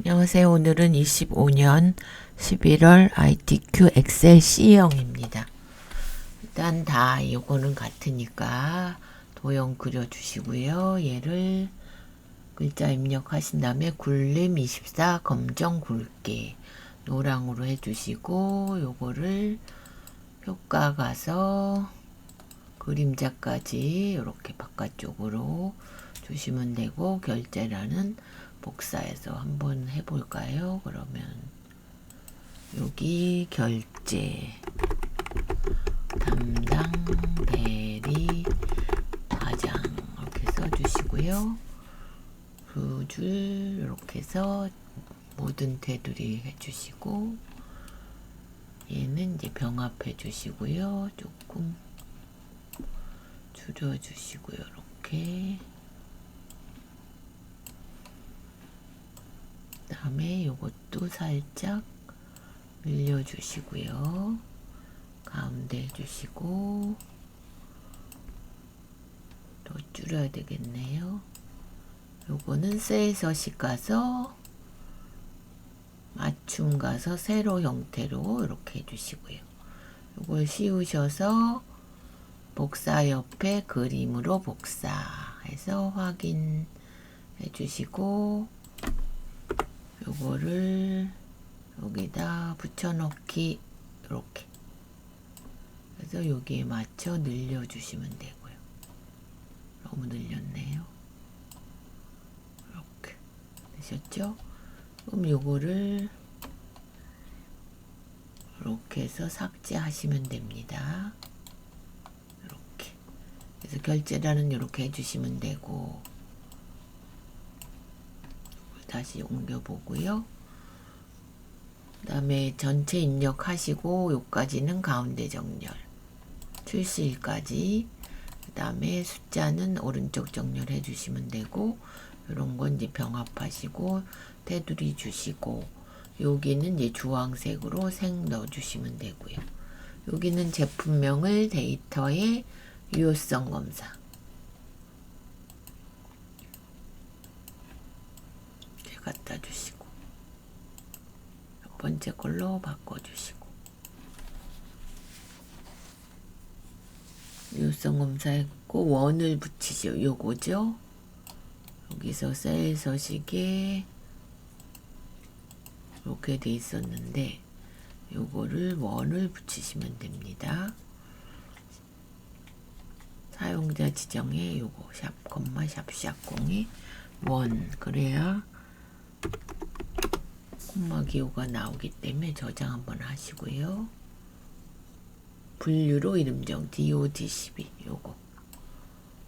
안녕하세요. 오늘은 25년 11월 ITQ 엑셀 C형입니다. 일단 다 요거는 같으니까 도형 그려주시고요. 얘를 글자 입력하신 다음에 굴림 24 검정 굵게 노랑으로 해주시고 요거를 효과 가서 그림자까지 이렇게 바깥쪽으로 주시면 되고, 결제란은 복사해서 한번 해볼까요? 그러면 여기 결제 담당 대리 과장 이렇게 써주시고요. 두 줄 이렇게 해서 모든 테두리 해주시고, 얘는 이제 병합해 주시고요. 조금 줄여주시고요. 이렇게. 다음에 요것도 살짝 늘려주시고요. 가운데 해주시고, 더 줄여야 되겠네요. 요거는 셀 서식 가서 맞춤 가서 세로 형태로 이렇게 해주시고요. 요걸 씌우셔서 복사 옆에 그림으로 복사해서 확인해 주시고, 요거를 여기다 붙여넣기 이렇게 그래서 여기에 맞춰 늘려주시면 되고요. 너무 늘렸네요. 이렇게 되셨죠? 그럼 요거를 이렇게 해서 삭제하시면 됩니다. 이렇게. 그래서 결제란은 이렇게 해주시면 되고, 다시 옮겨보고요. 그 다음에 전체 입력하시고 요까지는 가운데 정렬, 출시일까지. 그 다음에 숫자는 오른쪽 정렬 해주시면 되고, 이런 건 이제 병합하시고 테두리 주시고, 여기는 이제 주황색으로 색 넣어주시면 되고요. 여기는 제품명을 데이터에 유효성 검사 이렇게 갖다 주시고, 첫 번째 걸로 바꿔주시고, 유효성 검사했고 원을 붙이죠. 요거죠. 여기서 셀 서식에 이렇게 돼 있었는데 요거를 원을 붙이시면 됩니다. 사용자 지정에 요거 샵 콤마 샵0에 원, 그래야 콤마 기호가 나오기 때문에 저장 한번 하시고요. 분류로 이름 정 DOD12 요거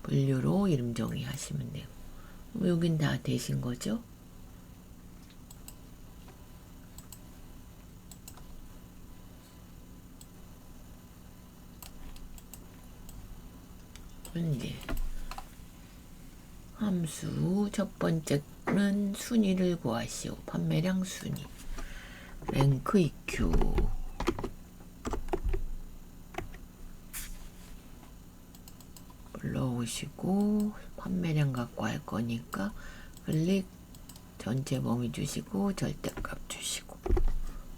분류로 이름 정의 하시면 돼요. 여긴 다 되신 거죠? 이제 함수 첫 번째는 순위를 구하시오. 판매량 순위 랭크 EQ 불러오시고, 판매량 갖고 할 거니까 클릭 전체 범위 주시고 절대값 주시고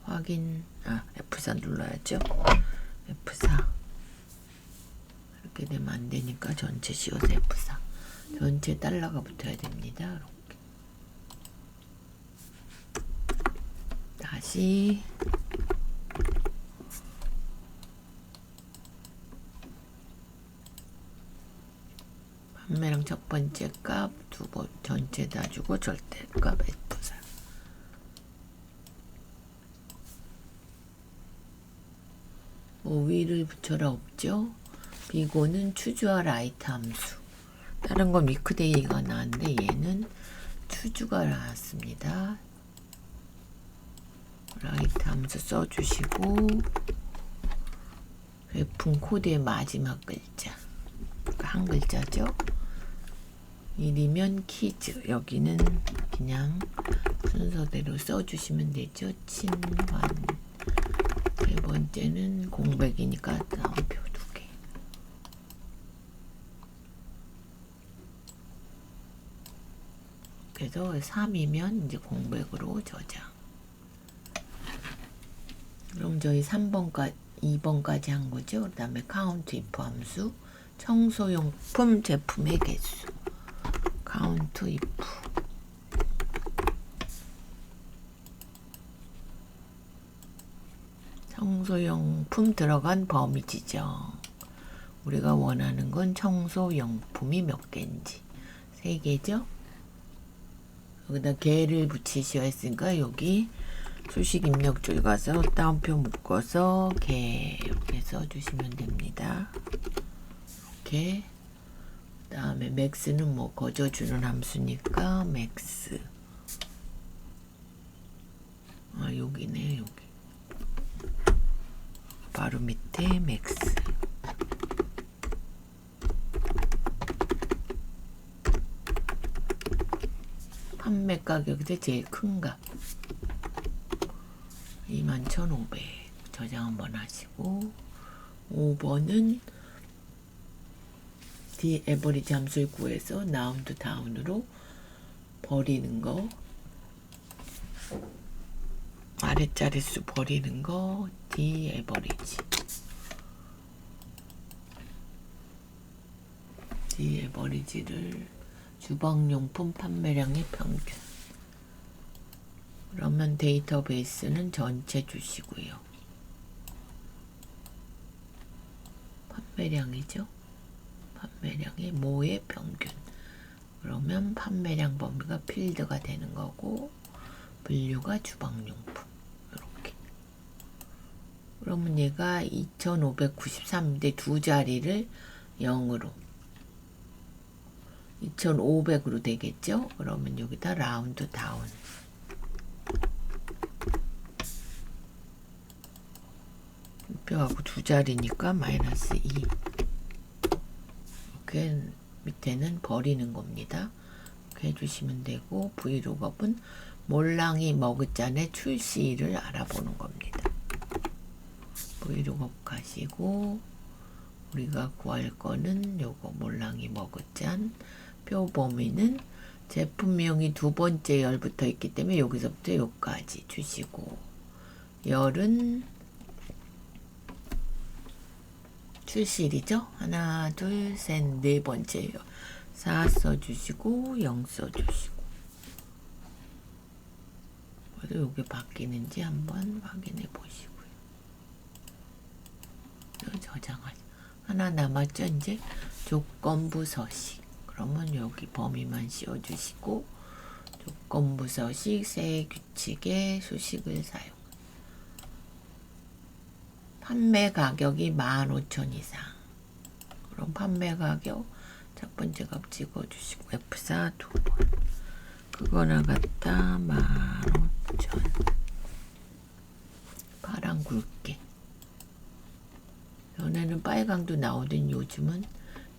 확인. F4 눌러야죠. F4 이렇게 되면 안 되니까 전체 씌워서 F4. 전체 달러가 붙어야 됩니다. 이렇게. 다시 판매량 첫 번째 값, 두 번 전체 다 주고 절대값 F4. 위를 붙여라 없죠? 비고는 추주와 라이트 함수. 다른 건 위크데이가 나왔는데 얘는 추주가 나왔습니다. 라이트 함수 써주시고, 배품 코드의 마지막 글자, 그러니까 한 글자죠. 1이면 키즈, 여기는 그냥 순서대로 써주시면 되죠. 친환. 세 번째는 공백이니까 다운표 2개. 그래서 3이면 이제 공백으로 저장. 그럼 저희 3번까지 2번까지 한 거죠. 그 다음에 count if 함수, 청소용품 제품의 개수. count if 청소용품 들어간 범위 지정. 우리가 원하는 건 청소용품이 몇 개인지. 3개죠? 여기다 개를 붙이셔야 했으니까 여기 수식 입력줄 가서 따옴표 묶어서 개 이렇게 써주시면 됩니다. 이렇게. 그 다음에 max는 뭐 거저주는 함수니까 max. 아, 여기네, 여기. 바로 밑에 max. 판매 가격이 제일 큰 값 21,500 저장 한번 하시고, 5번은 D 에버리지 함수를 구해서 나운드 다운으로 버리는 거, 아랫자릿수 버리는 거, D 에버리지. D 에버리지를 주방용품 판매량의 평균. 그러면 데이터베이스는 전체 주시고요. 판매량이죠. 판매량의 모의 평균. 그러면 판매량 범위가 필드가 되는 거고, 분류가 주방용품. 이렇게. 그러면 얘가 2,593인데 두 자리를 0으로 2,500으로 되겠죠? 그러면 여기다 라운드 다운. 뼈하고 두 자리니까 마이너스 2. 이렇게 밑에는 버리는 겁니다. 이렇게 해주시면 되고, 브이로그업은 몰랑이 머그잔의 출시일을 알아보는 겁니다. 브이로그업 가시고, 우리가 구할 거는 요거 몰랑이 머그잔. 표 범위는 제품명이 두 번째 열 붙어 있기 때문에 여기서부터 여기까지 주시고, 열은 출시일이죠. 하나, 둘, 셋, 네 번째 열. 4 써주시고 0 써주시고. 그래서 요게 바뀌는지 한번 확인해 보시고요. 저장하죠. 하나 남았죠. 이제 조건부 서식. 그러면 여기 범위만 씌워주시고, 조건부 서식 세 규칙의 수식을 사용. 판매 가격이 15,000 이상. 그럼 판매 가격 첫 번째 값 찍어주시고, F4 두 번. 그거나 같다 15,000. 파랑 굵게. 전에는 빨강도 나오던 요즘은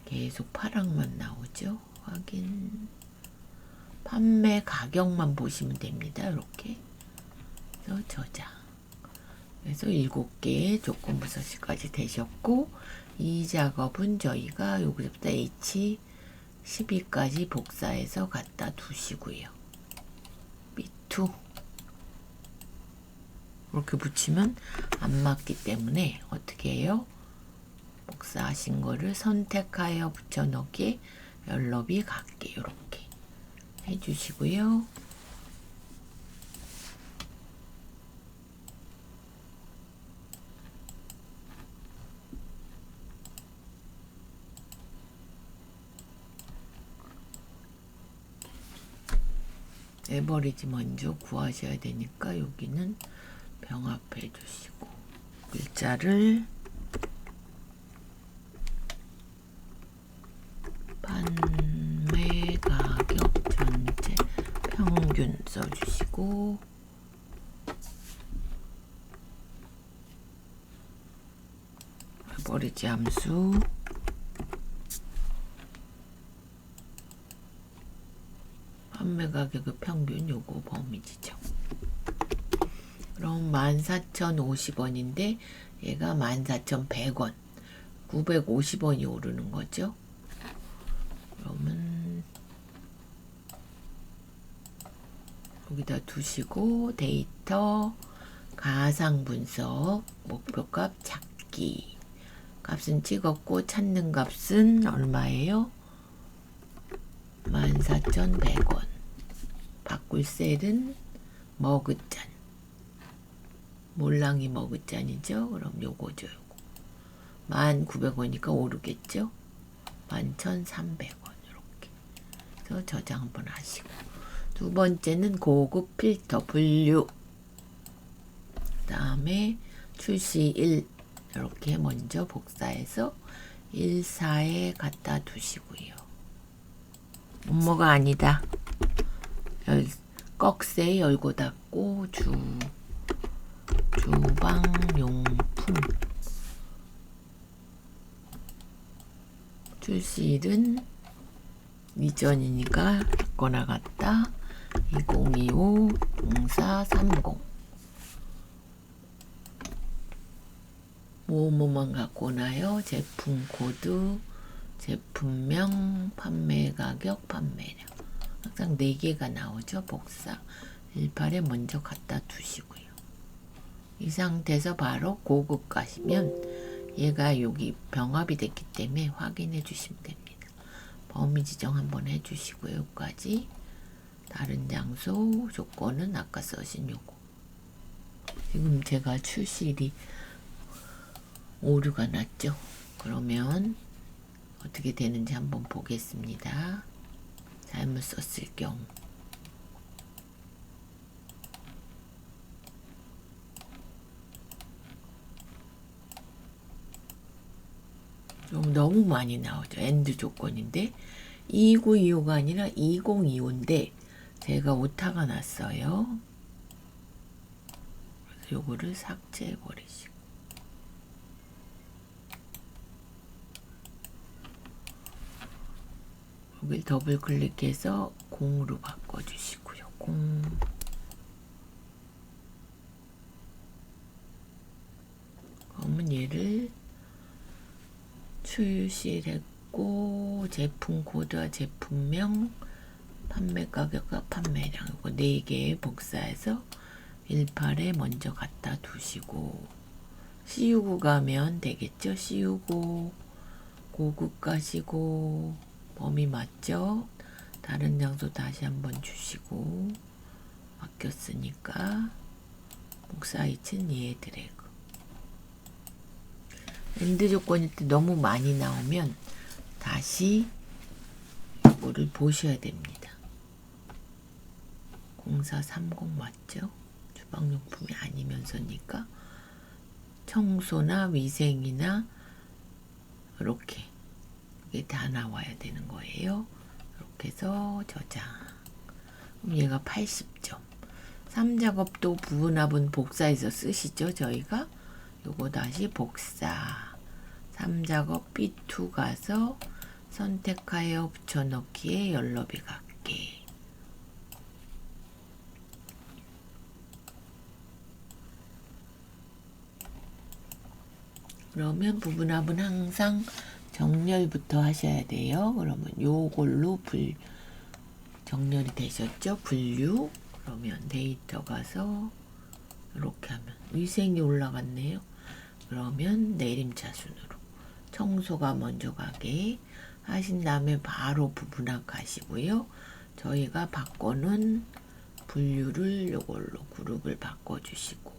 계속 파랑만 나오죠. 확인. 판매 가격만 보시면 됩니다. 이렇게. 그래서 저장. 그래서 7개의 조건부 서식까지 되셨고, 이 작업은 저희가 여기서부터 H12까지 복사해서 갖다 두시고요. B2 이렇게 붙이면 안 맞기 때문에 어떻게 해요? 복사하신 거를 선택하여 붙여넣기, 연럽이 같게 이렇게 해주시고요. 에버리지 먼저 구하셔야 되니까 여기는 병합해 주시고, 글자를 판매 가격 전체 평균 써주시고, 에버리지 함수 판매 가격의 평균 요거 범위지죠. 그럼 14,050원인데 얘가 14,100원, 950원이 오르는 거죠. 그러면 여기다 두시고 데이터 가상 분석 목표값 찾기 값은 찍었고 찾는 값은 얼마예요? 14,100원. 바꿀 셀은 머그잔. 몰랑이 머그잔이죠. 그럼 요거죠. 요거. 1,900원이니까 오르겠죠. 11,300원 이렇게. 그래서 저장 한번 하시고. 두 번째는 고급 필터 분류. 그 다음에 출시일 이렇게 먼저 복사해서 1사에 갖다 두시고요. 뭐가 아니다. 꺽쇠 열고 닫고 주방용품 출시일은 이전이니까 갖거나 갔다 2025 0430 뭐뭐만 갖고 오나요? 제품 코드, 제품명, 판매 가격, 판매량 항상 4개가 나오죠. 복사 18에 먼저 갖다 두시고요. 이 상태에서 바로 고급 가시면 얘가 여기 병합이 됐기 때문에 확인해 주시면 됩니다. 범위 지정 한번 해 주시고요. 여기까지 다른 장소 조건은 아까 써신 요거. 지금 제가 출시일이 오류가 났죠. 그러면 어떻게 되는지 한번 보겠습니다. 잘못 썼을 경우. 좀 너무 많이 나오죠. 엔드 조건인데 2925가 아니라 2025인데 제가 오타가 났어요. 그래서 요거를 삭제해 버리시고 여길 더블 클릭해서 0으로 바꿔주시고요. 0. 그러면 얘를 출시했고 제품 코드와 제품명, 판매 가격과 판매량 이거 4개 복사해서 18에 먼저 갖다 두시고 CU9 가면 되겠죠. CU9 고급 가시고 범위 맞죠? 다른 장소 다시 한번 주시고 바뀌었으니까 복사 위치는 얘 드래그. 엔드 조건일 때 너무 많이 나오면 다시 이거를 보셔야 됩니다. 0430 맞죠? 주방용품이 아니면서니까 청소나 위생이나 이렇게 이게 다 나와야 되는 거예요. 이렇게 해서 저장. 그럼 얘가 80점. 3작업도 부분합은 복사해서 쓰시죠. 저희가 요거 다시 복사. 3작업 B2 가서 선택하여 붙여넣기에 연럽이 같게. 그러면 부분합은 항상 정렬부터 하셔야 돼요. 그러면 요걸로 정렬이 되셨죠? 분류. 그러면 데이터 가서 이렇게 하면 위생이 올라갔네요. 그러면 내림차순으로 청소가 먼저 가게 하신 다음에 바로 부분합 가시고요. 저희가 바꿔놓은 분류를 요걸로 그룹을 바꿔주시고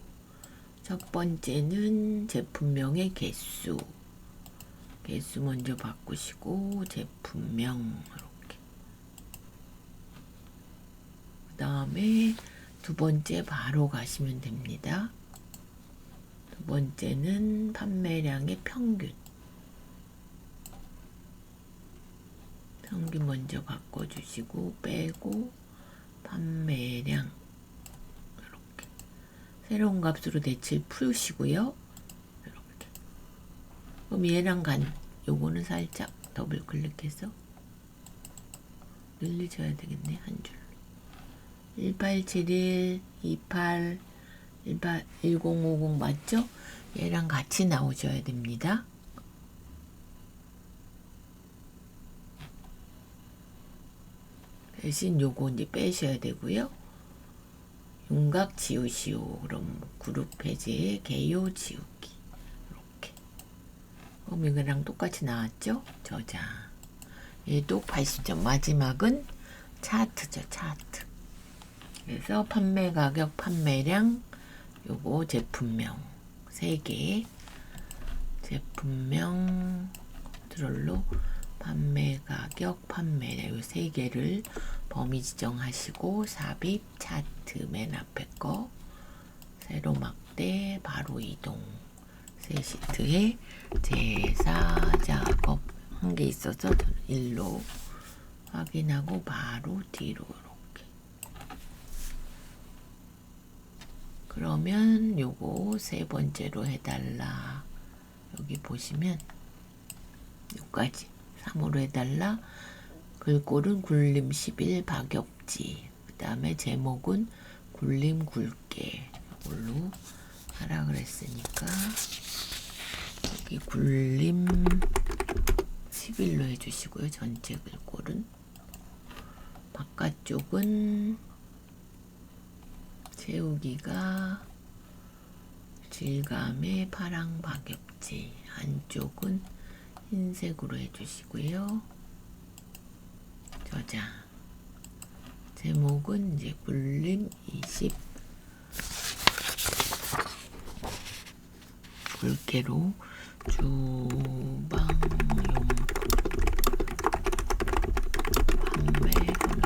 첫 번째는 제품명의 개수 먼저 바꾸시고 제품명 이렇게 그 다음에 두 번째 바로 가시면 됩니다. 두 번째는 판매량의 평균 먼저 바꿔주시고 빼고 판매량 이렇게 새로운 값으로 대칭 푸시고요. 이렇게 그럼 얘랑 요거는 살짝 더블 클릭해서 늘려줘야 되겠네. 한 줄 1871 28 1050 맞죠? 얘랑 같이 나오셔야 됩니다. 대신 요거 이제 빼셔야 되고요. 윤곽 지우시오. 그럼 그룹 해제 개요 지우기. 이렇게. 그럼 이거랑 똑같이 나왔죠? 저장. 얘도 80점. 마지막은 차트죠. 차트. 그래서 판매 가격, 판매량, 요거 제품명 3개. 제품명 컨트롤로 판매 가격, 판매량 요 3개를 범위 지정하시고 삽입 차트 맨 앞에 거 세로 막대 바로 이동. 세 시트에 제사 작업 한 개 있어서 저는 1로 확인하고 바로 뒤로 이렇게. 그러면 요거 3번째로 해달라. 여기 보시면 요까지 3으로 해달라. 글꼴은 굴림 11 박엽지. 그 다음에 제목은 굴림 굵게. 이걸로 하라 그랬으니까 여기 굴림 11로 해주시고요. 전체 글꼴은. 바깥쪽은 채우기가 질감의 파랑 박엽지. 안쪽은 흰색으로 해주시고요. 저장. 제목은 이제 굴림 20 굵게로 주방용품 판매 번호.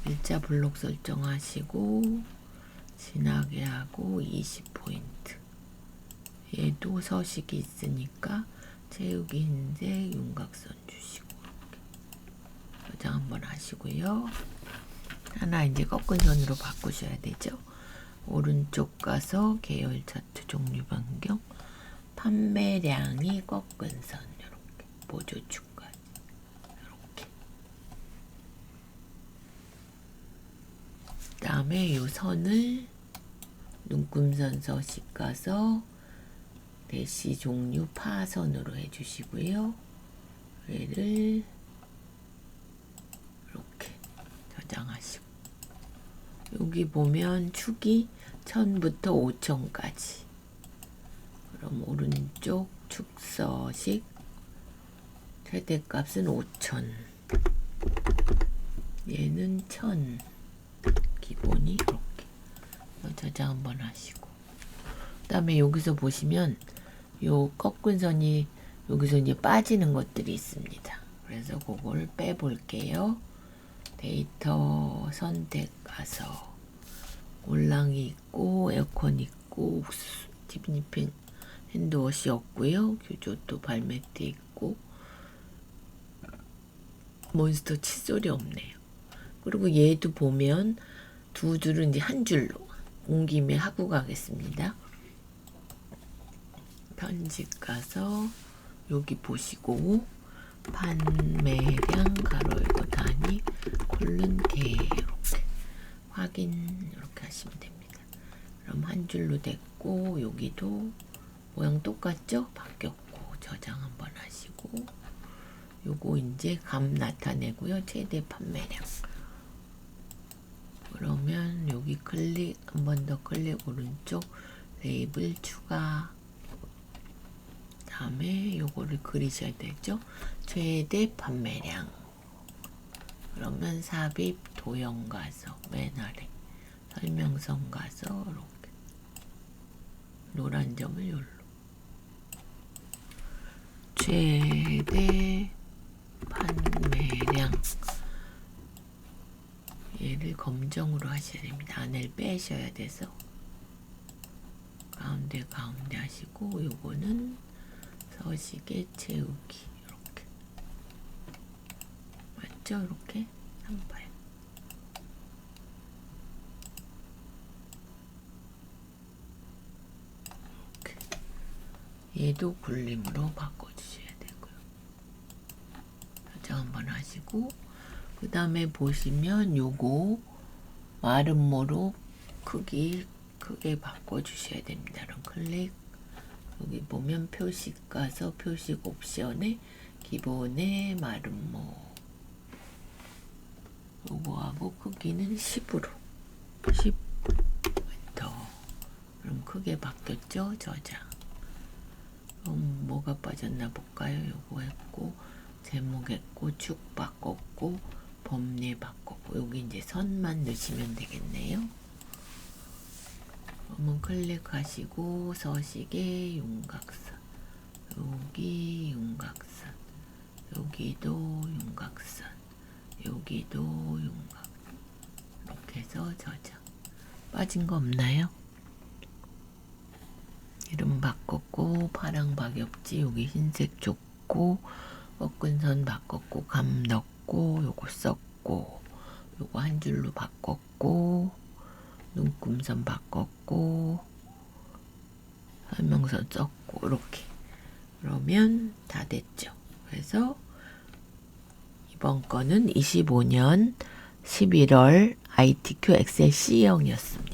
글자 블록 설정하시고 진하게 하고 20포인트. 얘도 서식이 있으니까 채우기 흰색 윤곽선 주시고 이렇게 저장 한번 하시고요. 하나 이제 꺾은 선으로 바꾸셔야 되죠. 오른쪽 가서 계열 차트 종류 변경, 판매량이 꺾은 선 이렇게 보조축까지 이렇게. 그다음에 이 선을 눈금선 서식 가서 대시 종류 파선으로 해주시고요. 얘를 이렇게 저장하시고 여기 보면 축이 1000부터 5000까지. 그럼 오른쪽 축서식 최대값은 5000. 얘는 1000. 기본이 이렇게. 저장 한번 하시고. 그 다음에 여기서 보시면 요 꺾은 선이 여기서 이제 빠지는 것들이 있습니다. 그래서 그걸 빼볼게요. 데이터 선택 가서 올랑이 있고 에어컨 있고 티프니펜 핸드워시 없고요. 규조도 발매트 있고 몬스터 칫솔이 없네요. 그리고 얘도 보면 두 줄은 이제 한 줄로 온 김에 하고 가겠습니다. 편집 가서 여기 보시고 판매량 가로 열고 단위 콜른 개 이렇게 확인 이렇게 하시면 됩니다. 그럼 한 줄로 됐고 여기도 모양 똑같죠? 바뀌었고 저장 한번 하시고 요거 이제 감 나타내고요. 최대 판매량. 그러면 여기 클릭 한 번 더 클릭 오른쪽 레이블 추가. 다음에 요거를 그리셔야 되죠. 최대 판매량. 그러면 삽입 도형 가서 맨 아래 설명선 가서 이렇게 노란 점을 여기로 최대 판매량. 얘를 검정으로 하셔야 됩니다. 안을 빼셔야 돼서 가운데 하시고 요거는 서식에 채우기 이렇게 맞죠? 이렇게 한번 봐요. 이렇게. 얘도 굴림으로 바꿔주셔야 되고요. 저장 한번 하시고 그 다음에 보시면 요거 마름모로 크기 크게 바꿔주셔야 됩니다. 그럼 클릭 여기 보면 표식 가서 표식 옵션에 기본의 마름모 요거하고 크기는 10으로 10 엔터. 그럼 크게 바뀌었죠? 저장. 뭐가 빠졌나 볼까요? 요거 했고, 제목 했고, 축 바꿨고, 범례 바꿨고, 여기 이제 선만 넣으시면 되겠네요. 그러면 클릭하시고, 서식에 윤곽선. 여기 윤곽선. 여기도 윤곽선. 여기도 윤곽선. 이렇게 해서 저장. 빠진 거 없나요? 이름 바꿨고 파랑 박엽지 여기 흰색 줬고 꺾은선 바꿨고 감 넣고 요거 썼고 요거 한 줄로 바꿨고 눈금선 바꿨고 설명서 썼고 이렇게 그러면 다 됐죠. 그래서 이번 거는 25년 11월 ITQ 엑셀 C형이었습니다.